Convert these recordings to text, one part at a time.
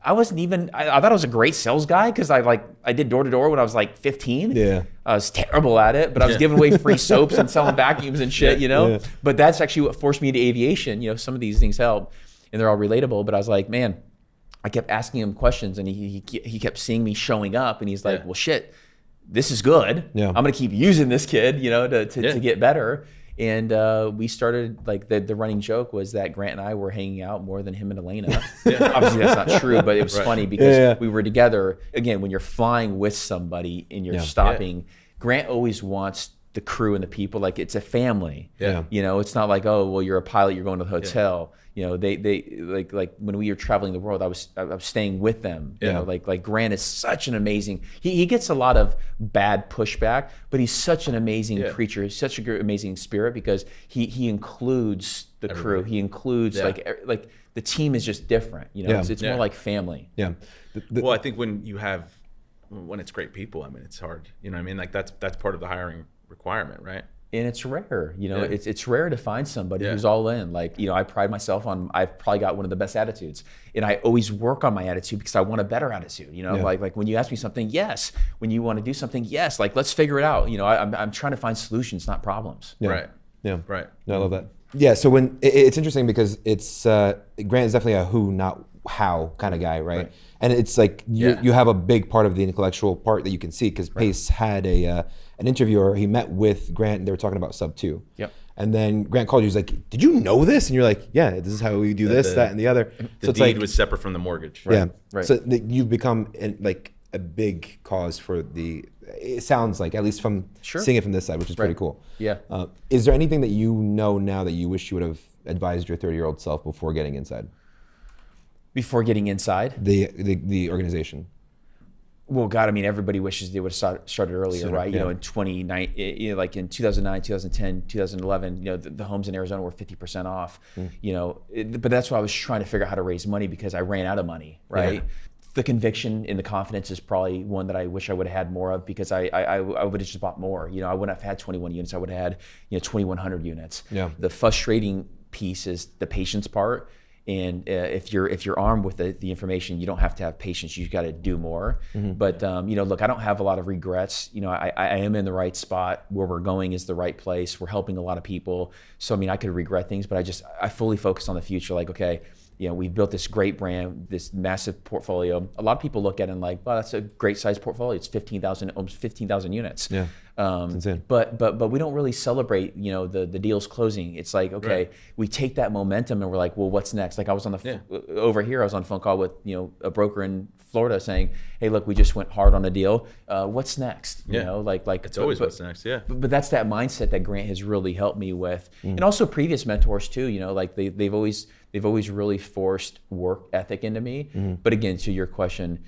I wasn't even, I thought I was a great sales guy because I did door to door when I was like 15. Yeah. I was terrible at it, but I was giving away free soaps and selling vacuums and shit, you know? Yeah. But that's actually what forced me into aviation. You know, some of these things help and they're all relatable, but I was like, man, I kept asking him questions and he kept seeing me showing up and he's like, well, shit, this is good. Yeah. I'm going to keep using this kid, you know, to get better. And we started, like, the running joke was that Grant and I were hanging out more than him and Elena. Obviously that's not true, but it was funny because we were together. Again, when you're flying with somebody and you're stopping, Grant always wants the crew and the people, like it's a family. You know, it's not like, oh, well, you're a pilot, you're going to the hotel. You know, they like when we were traveling the world, I was staying with them. You know, like Grant is such an amazing. He gets a lot of bad pushback, but he's such an amazing creature. He's such a great, amazing spirit because he includes the crew. He includes like the team is just different. You know, it's more like family. Yeah. Well, I think when it's great people, I mean, it's hard. You know what I mean? Like that's part of the hiring requirement, right? And it's rare, you know, it's rare to find somebody who's all in. Like, you know, I pride myself on, I've probably got one of the best attitudes. And I always work on my attitude because I want a better attitude, you know, like when you ask me something, yes. When you want to do something, yes. Like, let's figure it out. You know, I'm trying to find solutions, not problems. Right. Yeah. Right. No, I love that. Yeah. So when it's interesting because it's, Grant is definitely a who, not how kind of guy, right? And it's like you have a big part of the intellectual part that you can see because Pace had an interviewer. He met with Grant and they were talking about sub 2. Yep. And then Grant called you. He's like, "Did you know this?" And you're like, "Yeah, this is how we do this, that, and the other." The deed was separate from the mortgage. Right? Yeah. Right. So you've become like a big cause for the. It sounds like, at least from seeing it from this side, which is pretty cool. Yeah. Is there anything that you know now that you wish you would have advised your 30-year-old self before getting inside? Before getting inside? The organization. Well, God, I mean, everybody wishes they would have started earlier, right? You know, in 2009, you know, like in 2009, 2010, 2011, you know, the homes in Arizona were 50% off, you know, but that's why I was trying to figure out how to raise money because I ran out of money, right? The conviction and the confidence is probably one that I wish I would have had more of because I would have just bought more. You know, I wouldn't have had 21 units. I would have had, you know, 2,100 units. Yeah. The frustrating piece is the patience part. And if you're armed with the information, you don't have to have patience. You've got to do more. But you know, look, I don't have a lot of regrets. You know, I am in the right spot. Where we're going is the right place. We're helping a lot of people. So I mean, I could regret things, but I fully focus on the future. Like, okay, you know, we've built this great brand, this massive portfolio. A lot of people look at it and like, wow, that's a great size portfolio. It's almost 15,000 units. Yeah, it's insane. But we don't really celebrate, you know, the deals closing. It's like, okay, we take that momentum and we're like, well, what's next? Like I was on over here, I was on a phone call with, you know, a broker in Florida saying, hey, look, we just went hard on a deal. What's next? You know, like it's always what's next. Yeah. But that's that mindset that Grant has really helped me with, and also previous mentors too. You know, like they've always really forced work ethic into me. But again, to your question,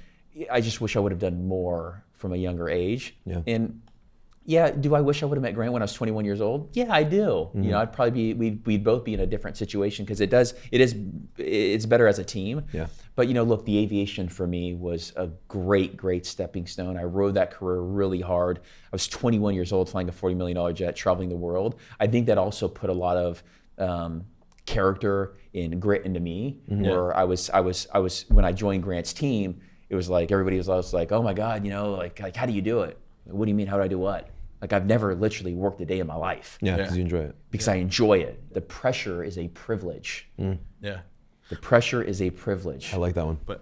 I just wish I would have done more from a younger age. Yeah. And yeah, do I wish I would have met Grant when I was 21 years old? Yeah, I do. You know, I'd probably we'd both be in a different situation because it's better as a team. Yeah. But you know, look, the aviation for me was a great stepping stone. I rode that career really hard. I was 21 years old flying a $40 million jet, traveling the world. I think that also put a lot of character and grit into me. Where I was when I joined Grant's team, it was like everybody was like, oh my God, you know, like how do you do it? What do you mean? How do I do what? Like I've never literally worked a day in my life. Yeah, because you enjoy it. Because I enjoy it. The pressure is a privilege. Yeah. The pressure is a privilege. I like that one. But